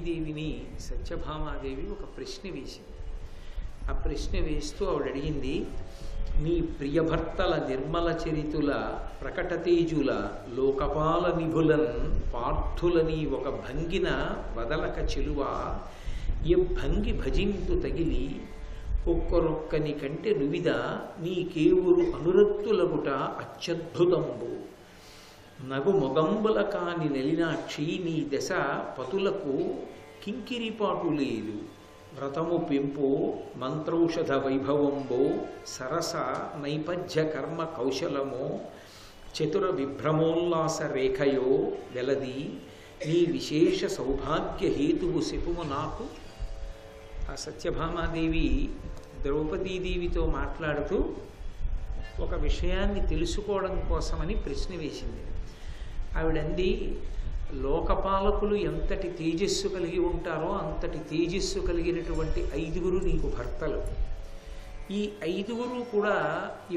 ద్రౌపదీదేవిని సత్యభామాదేవి ఒక ప్రశ్న వేసింది. ఆ ప్రశ్న వేస్తూ ఆవిడ అడిగింది, నీ ప్రియభర్తల నిర్మల చరితుల ప్రకటతేజుల లోకపాల నిభులన్ పార్థులని ఒక భంగిన వదలక చెలువా ఏ భంగి భజింతు తగిలి ఒక్కరొక్కని కంటే నువిద నీకేవురు అనురక్తులగుట అత్యద్భుతంబు నగు మొగంబుల కాని నెలినాక్షి నీ దశ పతులకు కింకిరిపాటు లేదు వ్రతము పెంపో మంత్రౌషధ వైభవంబో సరస నైపథ్య కర్మ కౌశలమో చతుర విభ్రమోల్లాస రేఖయో వెలది నీ విశేష సౌభాగ్య హేతువు సెపుము నాకు. ఆ సత్యభామాదేవి ద్రౌపదీదేవితో మాట్లాడుతూ ఒక విషయాన్ని తెలుసుకోవడం కోసమని ప్రశ్న వేసింది. ఆవిడంది, లోకపాలకులు ఎంతటి తేజస్సు కలిగి ఉంటారో అంతటి తేజస్సు కలిగినటువంటి 5గురు నీకు భర్తలు. ఈ 5గురు కూడా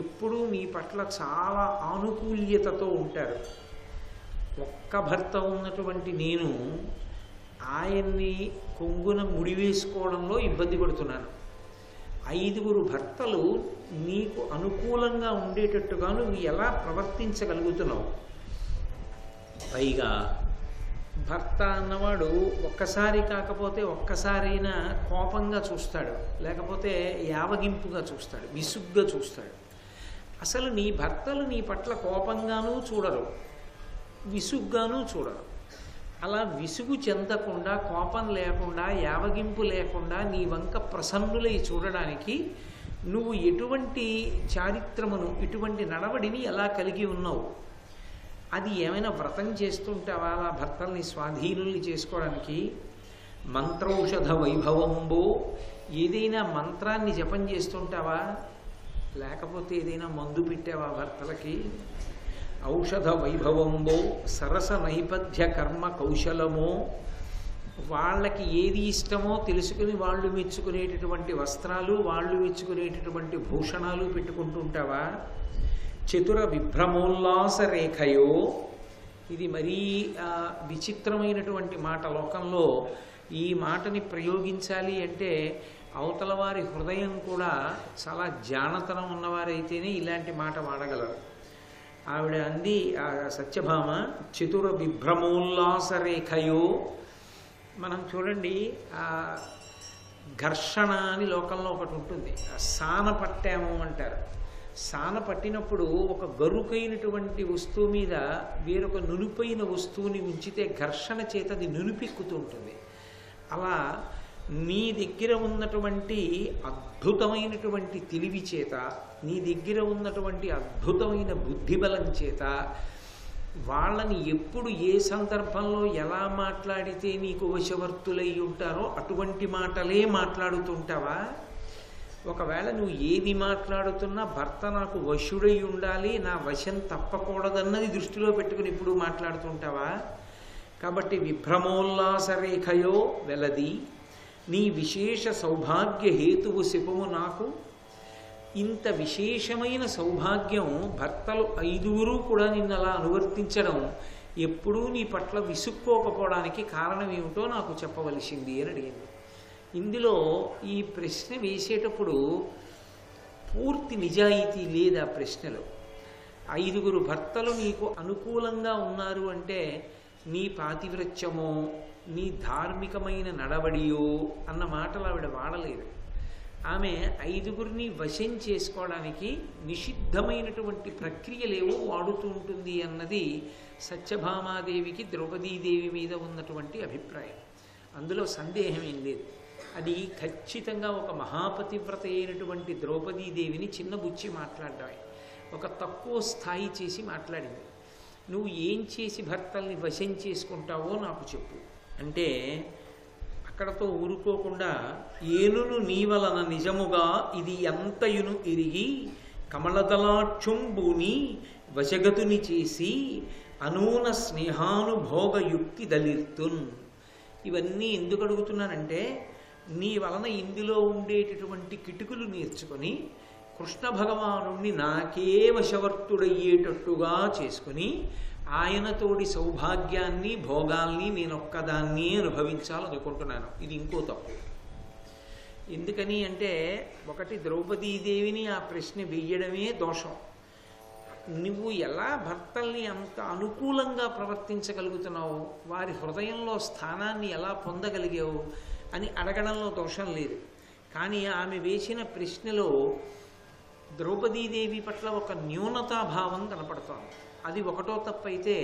ఎప్పుడూ నీ పట్ల చాలా ఆనుకూల్యతతో ఉంటారు. ఒక్క భర్త ఉన్నటువంటి నేను ఆయన్ని కొంగున ముడివేసుకోవడంలో ఇబ్బంది పడుతున్నాను. 5గురు భర్తలు నీకు అనుకూలంగా ఉండేటట్టుగా నువ్వు ఎలా ప్రవర్తించగలుగుతున్నావు? పైగా భర్త అన్నవాడు ఒక్కసారి కాకపోతే ఒక్కసారైనా కోపంగా చూస్తాడు, లేకపోతే యావగింపుగా చూస్తాడు, విసుగ్గా చూస్తాడు. అసలు నీ భర్తలు నీ పట్ల కోపంగానూ చూడరు, విసుగ్గానూ చూడరు. అలా విసుగు చెందకుండా, కోపం లేకుండా, యావగింపు లేకుండా నీ వంక ప్రసన్నులై చూడడానికి నువ్వు ఎటువంటి చారిత్రమును, ఇటువంటి నడవడిని ఎలా కలిగి ఉన్నావు? అది ఏమైనా వ్రతం చేస్తుంటావా అలా భర్తల్ని స్వాధీనుల్ని చేసుకోవడానికి? మంత్రౌషధ వైభవంబో, ఏదైనా మంత్రాన్ని జపం చేస్తుంటావా? లేకపోతే ఏదైనా మందు పెట్టావా భర్తలకి? ఔషధ వైభవంబో సరస నైపథ్య కర్మ కౌశలమో, వాళ్ళకి ఏది ఇష్టమో తెలుసుకుని వాళ్ళు మెచ్చుకునేటటువంటి వస్త్రాలు, వాళ్ళు మెచ్చుకునేటటువంటి భూషణాలు పెట్టుకుంటుంటావా? చతుర విభ్రమోల్లాస రేఖయో, ఇది మరీ విచిత్రమైనటువంటి మాట. లోకంలో ఈ మాటని ప్రయోగించాలి అంటే అవతల వారి హృదయం కూడా చాలా జానతనం ఉన్నవారైతేనే ఇలాంటి మాట వాడగలరు. ఆవిడ అంది, ఆ సత్యభామ, చతుర విభ్రమోల్లాస రేఖయో. మనం చూడండి, ఆ ఘర్షణ అని లోకంలో ఒకటి ఉంటుంది. సాన పట్టాము అంటారు. సాన పట్టినప్పుడు ఒక గరుకైనటువంటి వస్తువు మీద వేరొక నునుపైన వస్తువుని ఉంచితే ఘర్షణ చేత అది నునిపెక్కుతూ ఉంటుంది. అలా నీ దగ్గర ఉన్నటువంటి అద్భుతమైనటువంటి తెలివి చేత, నీ దగ్గర ఉన్నటువంటి అద్భుతమైన బుద్ధిబలం చేత వాళ్ళని ఎప్పుడు ఏ సందర్భంలో ఎలా మాట్లాడితే నీకు వశవర్తులై ఉంటారో అటువంటి మాటలే మాట్లాడుతుంటావా? ఒకవేళ నువ్వు ఏది మాట్లాడుతున్నా భర్త నాకు వశుడై ఉండాలి, నా వశం తప్పకూడదన్నది దృష్టిలో పెట్టుకుని ఇప్పుడు మాట్లాడుతుంటావా? కాబట్టి విభ్రమోల్లాస రేఖయో వెలది నీ విశేష సౌభాగ్య హేతువు శివము నాకు. ఇంత విశేషమైన సౌభాగ్యం భర్తలు 5గురు కూడా నిన్ను అలా అనువర్తించడం, ఎప్పుడూ నీ పట్ల విసుక్కోకపోవడానికి కారణం ఏమిటో నాకు చెప్పవలసింది అని అడిగింది. ఇందులో ఈ ప్రశ్న వేసేటప్పుడు పూర్తి నిజాయితీ లేదు ఆ ప్రశ్నలో. 5గురు భర్తలు నీకు అనుకూలంగా ఉన్నారు అంటే నీ పాతివ్రత్యమో, నీ ధార్మికమైన నడవడియో అన్న మాటలు ఆవిడ వాడలేదు. ఆమె 5గురిని వశం చేసుకోవడానికి నిషిద్ధమైనటువంటి ప్రక్రియలేవో వాడుతూ ఉంటుంది అన్నది సత్యభామాదేవికి ద్రౌపదీదేవి మీద ఉన్నటువంటి అభిప్రాయం. అందులో సందేహం ఏం లేదు. అది ఖచ్చితంగా ఒక మహాపతివ్రత అయినటువంటి ద్రౌపదీదేవిని చిన్నబుచ్చి మాట్లాడటమే, ఒక తక్కువ స్థాయి చేసి మాట్లాడింది. నువ్వు ఏం చేసి భర్తల్ని వశం చేసుకుంటావో నాకు చెప్పు అంటే, అక్కడతో ఊరుకోకుండా, ఏనును నీ వలన నిజముగా ఇది ఎంతయును ఎరిగి కమలదలాక్షుంబుని వశగతుని చేసి అనూన స్నేహానుభోగయుక్తి దళిర్తున్. ఇవన్నీ ఎందుకు అడుగుతున్నానంటే, నీ వలన ఇందులో ఉండేటటువంటి కిటుకులు నేర్చుకొని కృష్ణ భగవానుణ్ణి నాకే వశవర్తుడయ్యేటట్టుగా చేసుకుని ఆయనతోడి సౌభాగ్యాన్ని భోగాల్ని నేనొక్కదాన్ని అనుభవించాలనుకుంటున్నాను. ఇది ఇంకో తప్పు. ఎందుకని అంటే, ఒకటి ద్రౌపదీదేవిని ఆ ప్రశ్న వెయ్యడమే దోషం. నువ్వు ఎలా భర్తల్ని అంత అనుకూలంగా ప్రవర్తించగలుగుతున్నావు, వారి హృదయంలో స్థానాన్ని ఎలా పొందగలిగావు అని అడగడంలో దోషం లేదు. కానీ ఆమె వేసిన ప్రశ్నలో ద్రౌపదీదేవి పట్ల ఒక న్యూనతాభావం కనపడుతోంది. అది ఒకటో తప్పైతే,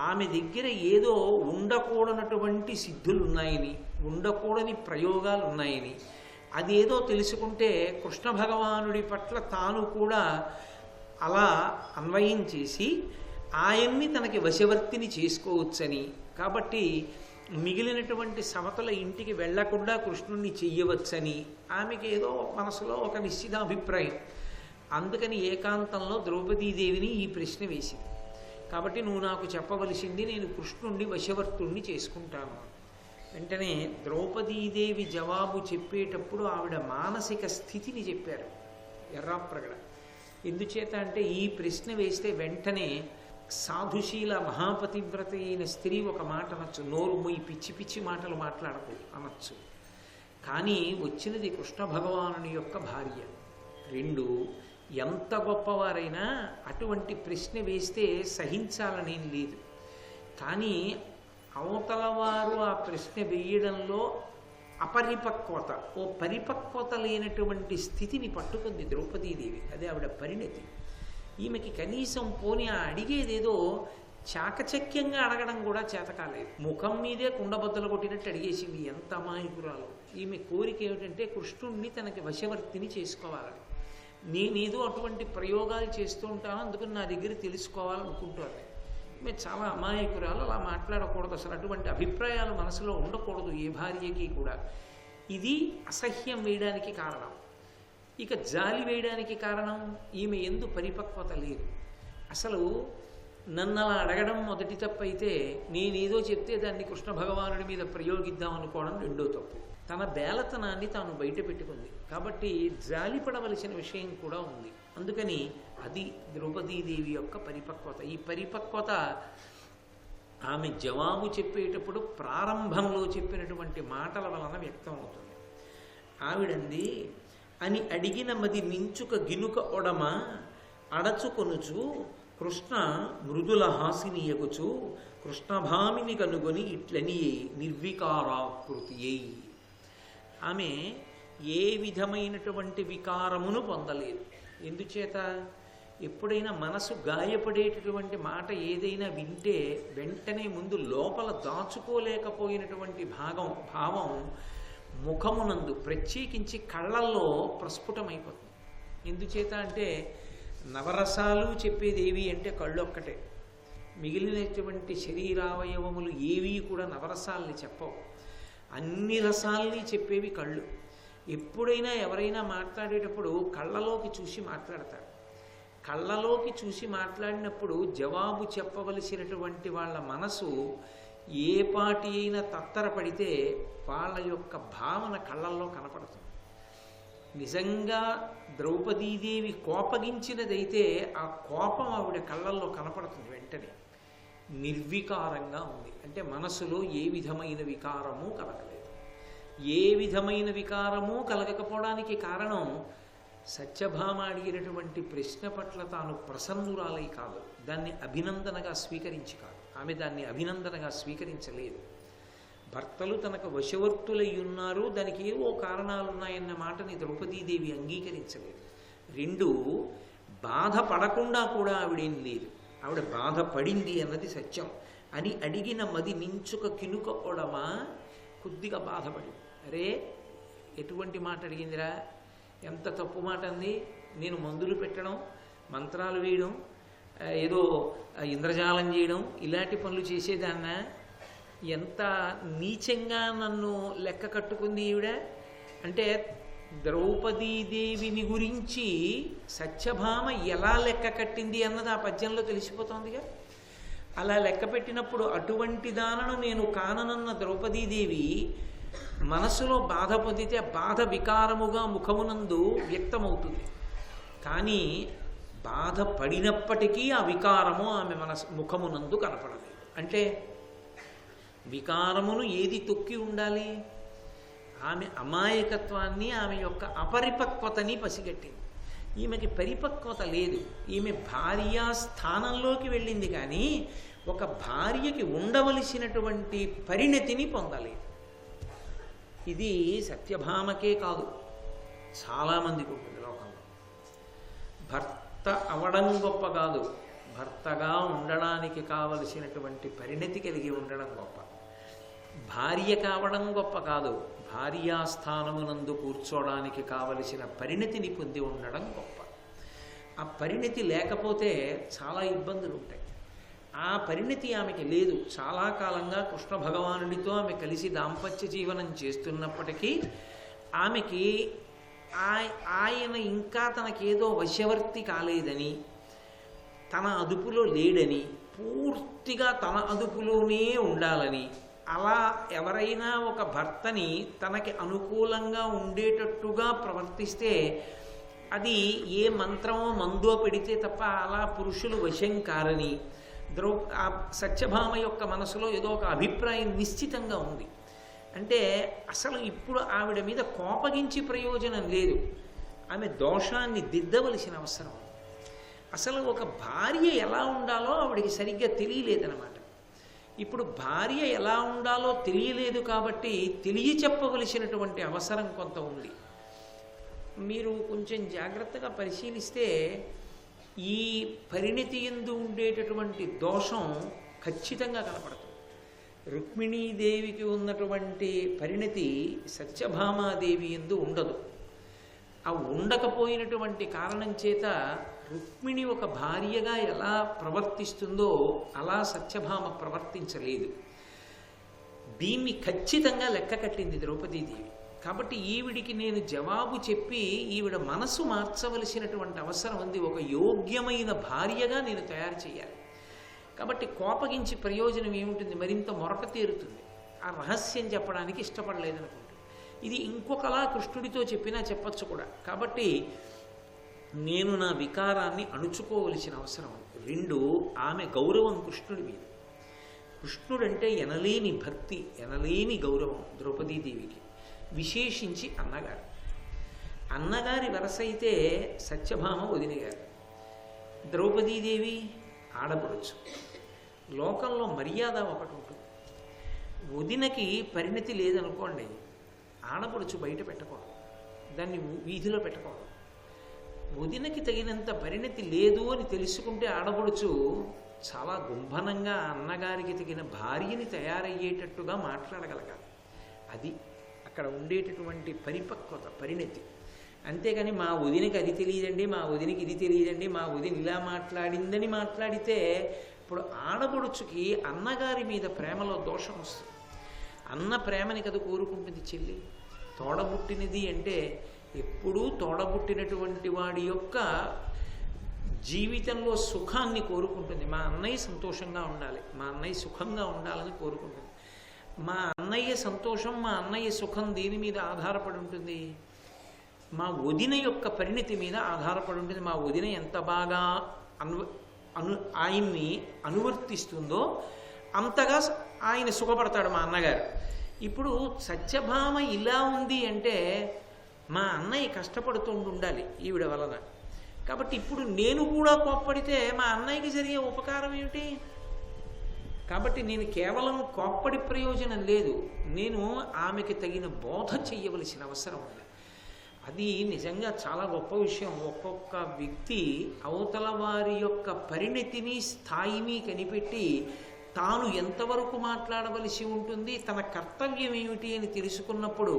ఆమె దగ్గర ఏదో ఉండకూడనటువంటి సిద్ధులు ఉన్నాయని, ఉండకూడని ప్రయోగాలు ఉన్నాయని, అదేదో తెలుసుకుంటే కృష్ణ భగవానుడి పట్ల తాను కూడా అలా అన్వయం చేసి ఆయన్ని తనకి వశవర్తిని చేసుకోవచ్చని, కాబట్టి మిగిలినటువంటి సమతల ఇంటికి వెళ్లకుండా కృష్ణుణ్ణి చెయ్యవచ్చని ఆమెకి ఏదో మనసులో ఒక నిశ్చితాభిప్రాయం. అందుకని ఏకాంతంలో ద్రౌపదీదేవిని ఈ ప్రశ్న వేసింది. కాబట్టి నువ్వు నాకు చెప్పవలసింది, నేను కృష్ణుణ్ణి వశవర్తుణ్ణి చేసుకుంటాను. వెంటనే ద్రౌపదీదేవి జవాబు చెప్పేటప్పుడు ఆవిడ మానసిక స్థితిని చెప్పారు ఎర్రాప్రగడ. ఎందుచేత అంటే, ఈ ప్రశ్న వేస్తే వెంటనే సాధుశీల మహాపతివ్రత అయిన స్త్రీ ఒక మాట అనొచ్చు, నోరు మొయ్యి పిచ్చి పిచ్చి మాటలు మాట్లాడకు అనొచ్చు. కానీ వచ్చినది కృష్ణ భగవానుని యొక్క భార్య. రెండు, ఎంత గొప్పవారైనా అటువంటి ప్రశ్న వేస్తే సహించాలనేం లేదు. కానీ అవతల వారు ఆ ప్రశ్న వేయడంలో అపరిపక్వత, ఓ పరిపక్వత లేనటువంటి స్థితిని పట్టుకుంది ద్రౌపదీదేవి. అదే ఆవిడ పరిణతి. ఈమెకి కనీసం పోనీ ఆ అడిగేదేదో చాకచక్యంగా అడగడం కూడా చేత కాలేదు. ముఖం మీదే కుండబద్దలు కొట్టినట్టు అడిగేసింది. ఎంత అమాయకురాలు! ఈమె కోరిక ఏమిటంటే కృష్ణుణ్ణి తనకి వశవర్తిని చేసుకోవాలని. నేనేదో అటువంటి ప్రయోగాలు చేస్తూ ఉంటాను, అందుకని నా దగ్గర తెలుసుకోవాలనుకుంటాను. ఈమె చాలా అమాయకురాలు, అలా మాట్లాడకూడదు, అసలు అటువంటి అభిప్రాయాలు మనసులో ఉండకూడదు ఏ భార్యకి కూడా. ఇది అసహ్యం వేయడానికి కారణం. ఇక జాలి వేయడానికి కారణం, ఈమె ఎందు పరిపక్వత లేదు. అసలు నన్ను అలా అడగడం మొదటి తప్పు అయితే, నేనేదో చెప్తే దాన్ని కృష్ణ భగవానుడి మీద ప్రయోగిద్దాం అనుకోవడం రెండో తప్పు. తన బేలతనాన్ని తాను బయట పెట్టుకుంది. కాబట్టి జాలిపడవలసిన విషయం కూడా ఉంది. అందుకని అది ద్రౌపదీదేవి యొక్క పరిపక్వత. ఈ పరిపక్వత ఆమె జవాబు చెప్పేటప్పుడు ప్రారంభంలో చెప్పినటువంటి మాటల వలన వ్యక్తం అవుతుంది. ఆవిడంది, అని అడిగిన మది మించుక గినుక ఒడమ అడచుకొనుచు కృష్ణ మృదుల హాసినియగుచు కృష్ణభామిని కనుగొని ఇట్లని నిర్వికారాకృతి అయి. ఆమె ఏ విధమైనటువంటి వికారమును పొందలేదు. ఎందుచేత, ఎప్పుడైనా మనసు గాయపడేటటువంటి మాట ఏదైనా వింటే వెంటనే ముందు లోపల దాచుకోలేకపోయినటువంటి భావం ముఖమునందు, ప్రత్యేకించి కళ్ళల్లో ప్రస్ఫుటమైపోతుంది. ఎందుచేత అంటే, నవరసాలు చెప్పేది ఏవి అంటే కళ్ళు ఒక్కటే. మిగిలినటువంటి శరీరావయవములు ఏవి కూడా నవరసాలని చెప్పవు. అన్ని రసాల్ని చెప్పేవి కళ్ళు. ఎప్పుడైనా ఎవరైనా మాట్లాడేటప్పుడు కళ్ళలోకి చూసి మాట్లాడతారు. కళ్ళలోకి చూసి మాట్లాడినప్పుడు జవాబు చెప్పవలసినటువంటి వాళ్ళ మనసు ఏ పాటి అయినా తత్తరపడితే వాళ్ళ యొక్క భావన కళ్ళల్లో కనపడుతుంది. నిజంగా ద్రౌపదీదేవి కోపగించినదైతే ఆ కోపం ఆవిడ కళ్ళల్లో కనపడుతుంది వెంటనే. నిర్వికారంగా ఉంది అంటే మనసులో ఏ విధమైన వికారము కలగలేదు. ఏ విధమైన వికారము కలగకపోవడానికి కారణం, సత్యభామ అడిగినటువంటి ప్రశ్న పట్ల తాను ప్రసన్నురాలై కాదు, దాన్ని అభినందనగా స్వీకరించి కాదు. ఆమె దాన్ని అభినందనగా స్వీకరించలేదు. భర్తలు తనకు వశవర్తులై ఉన్నారు, దానికి ఏవో కారణాలున్నాయన్న మాటని ద్రౌపదీదేవి అంగీకరించలేదు. రెండు, బాధపడకుండా కూడా ఆవిడేం లేదు. ఆవిడ బాధపడింది అన్నది సత్యం. అని అడిగిన మది మించుక కినుక ఒడమా, కొద్దిగా బాధపడింది. అరే, ఎటువంటి మాట అడిగిందిరా, ఎంత తప్పు మాట అంది. నేను మందులు పెట్టడం, మంత్రాలు వేయడం, ఏదో ఇంద్రజాలం చేయడం, ఇలాంటి పనులు చేసేదాన్న, ఎంత నీచంగా నన్ను లెక్క కట్టుకుంది ఈవిడ అంటే, ద్రౌపదీదేవిని గురించి సత్యభామ ఎలా లెక్క కట్టింది అన్నది ఆ పద్యంలో తెలిసిపోతోందిగా. అలా లెక్క పెట్టినప్పుడు అటువంటి దానను నేను కాననన్న ద్రౌపదీదేవి మనసులో బాధ పొందితే బాధ వికారముగా ముఖమునందు వ్యక్తమవుతుంది. కానీ బాధపడినప్పటికీ ఆ వికారము ఆమె ముఖమునందు కనపడలేదు. అంటే వికారమును ఏది తొక్కి ఉండాలి? ఆమె అమాయకత్వాన్ని, ఆమె యొక్క అపరిపక్వతని పసిగట్టింది. ఈమెకి పరిపక్వత లేదు. ఈమె భార్యా స్థానంలోకి వెళ్ళింది కానీ ఒక భార్యకి ఉండవలసినటువంటి పరిణతిని పొందలేదు. ఇది సత్యభామకే కాదు, చాలామందికి ఉంటుంది లోకంలో. భర్త అవడం గొప్ప కాదు, భర్తగా ఉండడానికి కావలసినటువంటి పరిణతి కలిగి ఉండడం గొప్ప. భార్య కావడం గొప్ప కాదు, భార్యాస్థానమునందు కూర్చోడానికి కావలసిన పరిణతిని పొంది ఉండడం గొప్ప. ఆ పరిణతి లేకపోతే చాలా ఇబ్బందులు ఉంటాయి. ఆ పరిణతి ఆమెకి లేదు. చాలా కాలంగా కృష్ణ భగవానుడితో ఆమె కలిసి దాంపత్య జీవనం చేస్తున్నప్పటికీ ఆమెకి ఆయన ఇంకా తనకేదో వశవర్తి కాలేదని, తన అదుపులో లేడని, పూర్తిగా తన అదుపులోనే ఉండాలని, అలా ఎవరైనా ఒక భర్తని తనకి అనుకూలంగా ఉండేటట్టుగా ప్రవర్తిస్తే అది ఏ మంత్రమో మందో పెడితే తప్ప అలా పురుషులు వశం కారని ఆ సత్యభామ యొక్క మనసులో ఏదో ఒక అభిప్రాయం నిశ్చితంగా ఉంది. అంటే అసలు ఇప్పుడు ఆవిడ మీద కోపగించి ప్రయోజనం లేదు, ఆమె దోషాన్ని దిద్దవలసిన అవసరం. అసలు ఒక భార్య ఎలా ఉండాలో ఆవిడికి సరిగ్గా తెలియలేదన్నమాట. ఇప్పుడు భార్య ఎలా ఉండాలో తెలియలేదు కాబట్టి తెలియచెప్పవలసినటువంటి అవసరం కొంత ఉంది. మీరు కొంచెం జాగ్రత్తగా పరిశీలిస్తే ఈ పరిణతి యందు ఉండేటటువంటి దోషం ఖచ్చితంగా కనపడుతుంది. రుక్మిణీదేవికి ఉన్నటువంటి పరిణతి సత్యభామాదేవి యందు ఉండదు. ఆ ఉండకపోయినటువంటి కారణం చేత రుక్మిణి ఒక భార్యగా ఎలా ప్రవర్తిస్తుందో అలా సత్యభామ ప్రవర్తించలేదు. దీన్ని ఖచ్చితంగా లెక్క కట్టింది ద్రౌపదీదేవి. కాబట్టి ఈవిడికి నేను జవాబు చెప్పి ఈవిడ మనసు మార్చవలసినటువంటి అవసరం ఉంది. ఒక యోగ్యమైన భార్యగా నేను తయారు చేయాలి. కాబట్టి కోపగించి ప్రయోజనం ఏముంటుంది? మరింత మొరట తీరుతుంది. ఆ రహస్యం చెప్పడానికి ఇష్టపడలేదనుకుంటుంది. ఇది ఇంకొకలా కృష్ణుడితో చెప్పినా చెప్పచ్చు కూడా. కాబట్టి నేను నా వికారాన్ని అణుచుకోవలసిన అవసరం ఉంది. రెండు, ఆమె గౌరవం కృష్ణుడి మీద. కృష్ణుడంటే ఎనలేని భక్తి, ఎనలేని గౌరవం ద్రౌపదీదేవికి. విశేషించి అన్నగారి వరస అయితే సత్యభామ వదిన గారు, ద్రౌపదీదేవి ఆడపడచ్చు. లోకంలో మర్యాద ఒకటి ఉంటుంది. వదినకి పరిణతి లేదనుకోండి, ఆడపడుచు బయట పెట్టకూడదు, దాన్ని వీధిలో పెట్టకూడదు. వదినకి తగినంత పరిణతి లేదు అని తెలుసుకుంటే ఆడపడుచు చాలా గుంభనంగా అన్నగారికి తగిన భార్యని తయారయ్యేటట్టుగా మాట్లాడగలగాలి. అది అక్కడ ఉండేటటువంటి పరిపక్వత, పరిణతి. అంతేకాని మా వదినకి అది తెలియదండి, మా వదినకి ఇది తెలియదండి, మా వదిన ఇలా మాట్లాడిందని మాట్లాడితే ఇప్పుడు ఆడపడుచుకి అన్నగారి మీద ప్రేమలో దోషం వస్తుంది. అన్న ప్రేమని కదా కోరుకుంటుంది చెల్లి. తోడబుట్టినది అంటే ఎప్పుడూ తోడబుట్టినటువంటి వాడి యొక్క జీవితంలో సుఖాన్ని కోరుకుంటుంది. మా అన్నయ్య సంతోషంగా ఉండాలి, మా అన్నయ్య సుఖంగా ఉండాలని కోరుకుంటుంది. మా అన్నయ్య సంతోషం, మా అన్నయ్య సుఖం దేని మీద ఆధారపడి ఉంటుంది? మా వదిన యొక్క పరిణతి మీద ఆధారపడి ఉంటుంది. మా వదిన ఎంత బాగా ఆయన్ని అనువర్తిస్తుందో అంతగా ఆయన సుఖపడతాడు మా అన్నగారు. ఇప్పుడు సత్యభామ ఇలా ఉంది అంటే మా అన్నయ్య కష్టపడుతూ ఉండాలి ఈవిడ వలన. కాబట్టి ఇప్పుడు నేను కూడా కోప్పడితే మా అన్నయ్యకి జరిగే ఉపకారం ఏమిటి? కాబట్టి నేను కేవలం కోప్పడి ప్రయోజనం లేదు, నేను ఆమెకి తగిన బోధ చెయ్యవలసిన అవసరం ఉంది. అది నిజంగా చాలా గొప్ప విషయం. ఒక్కొక్క వ్యక్తి అవతల వారి యొక్క పరిణతిని, స్థాయిని కనిపెట్టి తాను ఎంతవరకు మాట్లాడవలసి ఉంటుంది, తన కర్తవ్యం ఏమిటి అని తెలుసుకున్నప్పుడు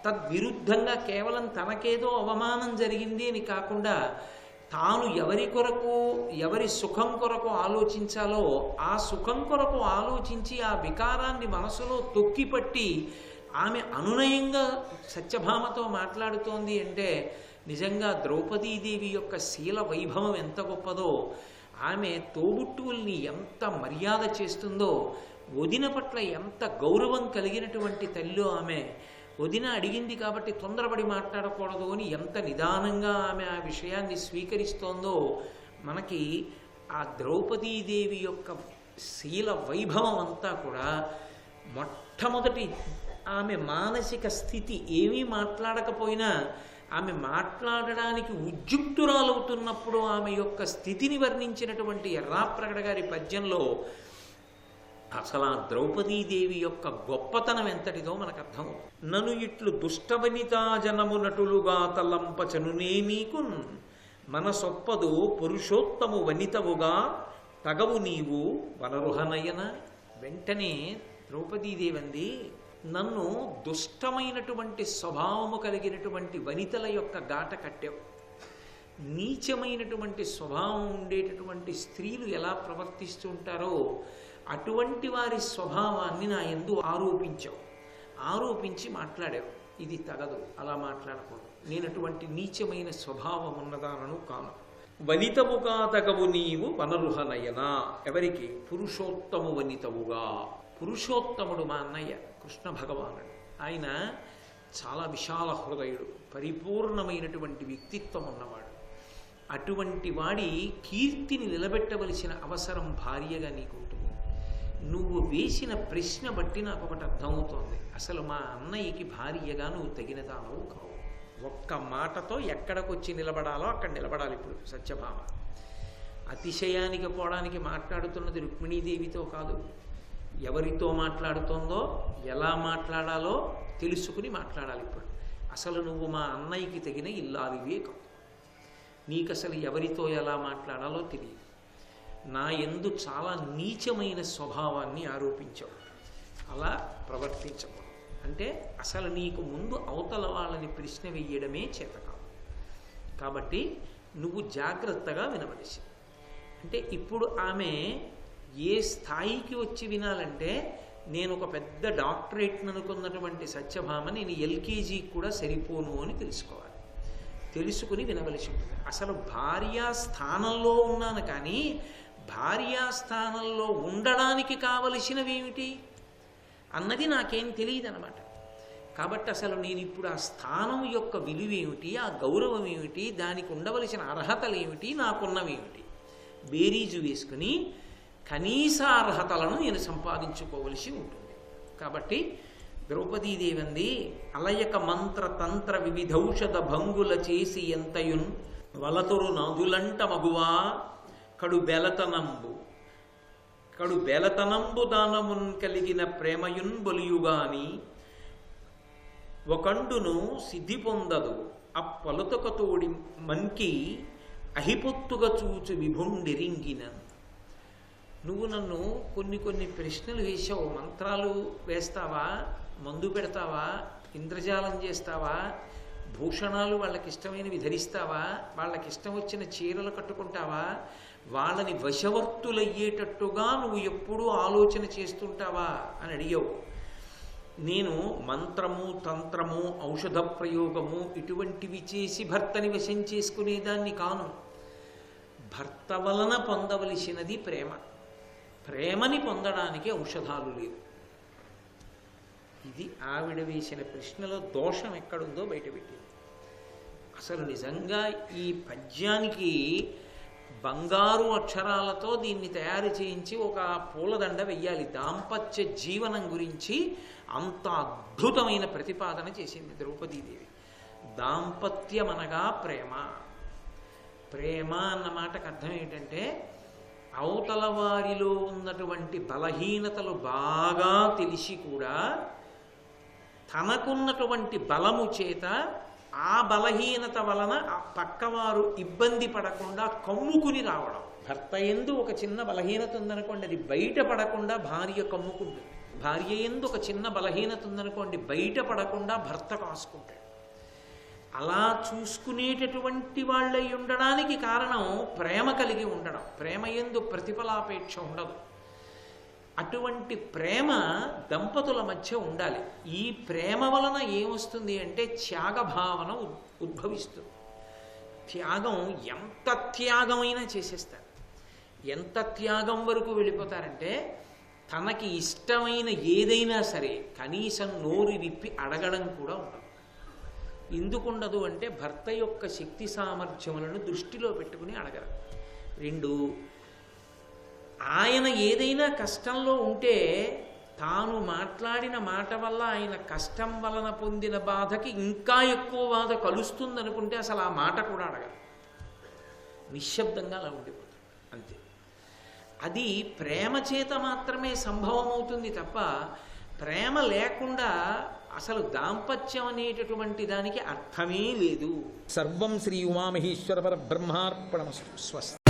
తద్విరుద్ధంగా కేవలం తనకేదో అవమానం జరిగింది అని కాకుండా తాను ఎవరి కొరకు, ఎవరి సుఖం కొరకు ఆలోచించాలో ఆ సుఖం కొరకు ఆలోచించి ఆ వికారాన్ని మనసులో తొక్కిపట్టి ఆమె అనునయంగా సత్యభామతో మాట్లాడుతోంది అంటే నిజంగా ద్రౌపదీదేవి యొక్క శీల వైభవం ఎంత గొప్పదో, ఆమె తోబుట్టువుల్ని ఎంత మర్యాద చేస్తుందో, వదిన పట్ల ఎంత గౌరవం కలిగినటువంటి తల్లో ఆమె. వదిన అడిగింది కాబట్టి తొందరపడి మాట్లాడకూడదు అని ఎంత నిదానంగా ఆమె ఆ విషయాన్ని స్వీకరిస్తోందో మనకి ఆ ద్రౌపదీదేవి యొక్క శీల వైభవం అంతా కూడా మొట్టమొదటి ఆమె మానసిక స్థితి ఏమీ మాట్లాడకపోయినా ఆమె మాట్లాడడానికి ఉద్యుక్తురాలవుతున్నప్పుడు ఆమె యొక్క స్థితిని వర్ణించినటువంటి ఎర్రాప్రగడ గారి పద్యంలో అసలు ఆ ద్రౌపదీదేవి యొక్క గొప్పతనం ఎంతటిదో మనకు అర్థమవుతుంది. నను ఇట్లు దుష్టవనితా జనము నటులుగా తలంపచనునే నీకు మనసొప్పదు పురుషోత్తము వనితవుగా తగవు నీవు వనరుహనయన. వెంటనే ద్రౌపదీదేవి అంది, నన్ను దుష్టమైనటువంటి స్వభావము కలిగినటువంటి వనితల యొక్క గాట కట్టావు. నీచమైనటువంటి స్వభావం ఉండేటటువంటి స్త్రీలు ఎలా ప్రవర్తిస్తుంటారో అటువంటి వారి స్వభావాన్ని నా యందు ఆరోపించావు. ఆరోపించి మాట్లాడావు. ఇది తగదు, అలా మాట్లాడకూడదు. నేను అటువంటి నీచమైన స్వభావం ఉన్నదానను కాను. వనితవుగా తగవు నీవు వనరుహనయన. ఎవరికి? పురుషోత్తము వనితవుగా. పురుషోత్తముడు మా అన్నయ్య కృష్ణ భగవానుడు. ఆయన చాలా విశాల హృదయుడు, పరిపూర్ణమైనటువంటి వ్యక్తిత్వం ఉన్నవాడు. అటువంటి వాడి కీర్తిని నిలబెట్టవలసిన అవసరం భార్యగా నీకు ఉంటుంది. నువ్వు వేసిన ప్రశ్న బట్టి నాకు ఒకటి అర్థమవుతోంది. అసలు మా అన్నయ్యకి భార్యగా నువ్వు తగినదానవు కావు. ఒక్క మాటతో ఎక్కడికొచ్చి నిలబడాలో అక్కడ నిలబడాలి. ఇప్పుడు సత్యభామ అతిశయానికి పోవడానికి మాట్లాడుతున్నది రుక్మిణీదేవితో కాదు, ఎవరితో మాట్లాడుతోందో ఎలా మాట్లాడాలో తెలుసుకుని మాట్లాడాలి. ఇప్పుడు అసలు నువ్వు మా అన్నయ్యకి తగిన ఇల్లాలివే కావు. నీకు అసలు ఎవరితో ఎలా మాట్లాడాలో తెలియదు. నా యందు చాలా నీచమైన స్వభావాన్ని ఆరోపించావు. అలా ప్రవర్తించకూడదు. అంటే అసలు నీకు ముందు అవతల వాళ్ళని ప్రశ్న వెయ్యడమే చేత కాదు. కాబట్టి నువ్వు జాగ్రత్తగా వినవలసి. అంటే ఇప్పుడు ఆమె ఏ స్థాయికి వచ్చి వినాలంటే, నేను ఒక పెద్ద డాక్టరేట్ని అనుకున్నటువంటి సత్యభామ నేను ఎల్కేజీ కూడా సరిపోను అని తెలుసుకోవాలి. తెలుసుకుని వినవలసి ఉంటుంది. అసలు భార్యాస్థానంలో ఉన్నాను, కానీ భార్యాస్థానంలో ఉండడానికి కావలసినవి ఏమిటి అన్నది నాకేం తెలియదు అనమాట. కాబట్టి అసలు నేను ఇప్పుడు ఆ స్థానం యొక్క విలువ ఏమిటి, ఆ గౌరవం ఏమిటి, దానికి ఉండవలసిన అర్హతలు ఏమిటి, నాకున్నవేమిటి బేరీజు వేసుకుని కనీస అర్హతలను నేను సంపాదించుకోవలసి ఉంటుంది. కాబట్టి ద్రౌపదీదేవి అంది, అలయక మంత్ర తంత్ర వివిధౌషధ భంగుల చేసి ఎంతయున్ వలతురు నాదులంట మగువా కడు బెలతనంబు దానమున్ కలిగిన ప్రేమయున్ బొలియుగాని ఒకండును సిద్ధి పొందదు అప్పలుతకతోడి మన్కి అహిపొత్తుగా చూచు విభుండిరింగినన్. నువ్వు నన్ను కొన్ని ప్రశ్నలు వేశావు. మంత్రాలు వేస్తావా, మందు పెడతావా, ఇంద్రజాలం చేస్తావా, భూషణాలు వాళ్ళకి ఇష్టమైనవి ధరిస్తావా, వాళ్ళకి ఇష్టం వచ్చిన చీరలు కట్టుకుంటావా, వాళ్ళని వశవర్తులయ్యేటట్టుగా నువ్వు ఎప్పుడూ ఆలోచన చేస్తుంటావా అని అడిగావు. నేను మంత్రము, తంత్రము, ఔషధ ప్రయోగము ఇటువంటివి చేసి భర్తని వశం చేసుకునేదాన్ని కాను. భర్త వలన పొందవలసినది ప్రేమ. ప్రేమని పొందడానికి ఔషధాలు లేవు. ఇది ఆవిడ వేసిన ప్రశ్నలో దోషం ఎక్కడుందో బయటపెట్టింది. అసలు నిజంగా ఈ పద్యానికి బంగారు అక్షరాలతో దీన్ని తయారు చేయించి ఒక పూలదండ వెయ్యాలి. దాంపత్య జీవనం గురించి అంత అద్భుతమైన ప్రతిపాదన చేసింది ద్రౌపదీదేవి. దాంపత్యమనగా ప్రేమ. ప్రేమ అన్న మాటకు అర్థం ఏంటంటే, అవతల వారిలో ఉన్నటువంటి బలహీనతలు బాగా తెలిసి కూడా తనకున్నటువంటి బలము చేత ఆ బలహీనత వలన పక్కవారు ఇబ్బంది పడకుండా కమ్ముకుని రావడం. భర్త యందు ఒక చిన్న బలహీనత ఉందనుకోండి, అది బయటపడకుండా భార్య కమ్ముకుంటుంది. భార్య యందు ఒక చిన్న బలహీనత ఉందనుకోండి, బయటపడకుండా భర్త కాసుకుంటాడు. అలా చూసుకునేటటువంటి వాళ్ళై ఉండడానికి కారణం ప్రేమ కలిగి ఉండడం. ప్రేమ యందు ప్రతిఫలాపేక్ష ఉండదు. అటువంటి ప్రేమ దంపతుల మధ్య ఉండాలి. ఈ ప్రేమ వలన ఏమొస్తుంది అంటే త్యాగభావన ఉద్భవిస్తుంది. త్యాగం ఎంత త్యాగమైనా చేసేస్తారు. ఎంత త్యాగం వరకు వెళ్ళిపోతారంటే, తనకి ఇష్టమైన ఏదైనా సరే కనీసం నోరు విప్పి అడగడం కూడా ఉండదు. ఎందుకుండదు అంటే భర్త యొక్క శక్తి సామర్థ్యములను దృష్టిలో పెట్టుకుని అడగరు. 2, ఆయన ఏదైనా కష్టంలో ఉంటే తాను మాట్లాడిన మాట వల్ల ఆయన కష్టం వలన పొందిన బాధకి ఇంకా ఎక్కువ బాధ కలుస్తుందనుకుంటే అసలు ఆ మాట కూడా అడగరు. నిశ్శబ్దంగా అలా ఉండిపోతుంది అంతే. అది ప్రేమ చేత మాత్రమే సంభవం అవుతుంది తప్ప ప్రేమ లేకుండా అసలు దాంపత్యం అనేటటువంటి దానికి అర్థమే లేదు. సర్వం శ్రీ ఉమామహేశ్వర పరబ్రహ్మార్పణమస్తు. స్వస్తి.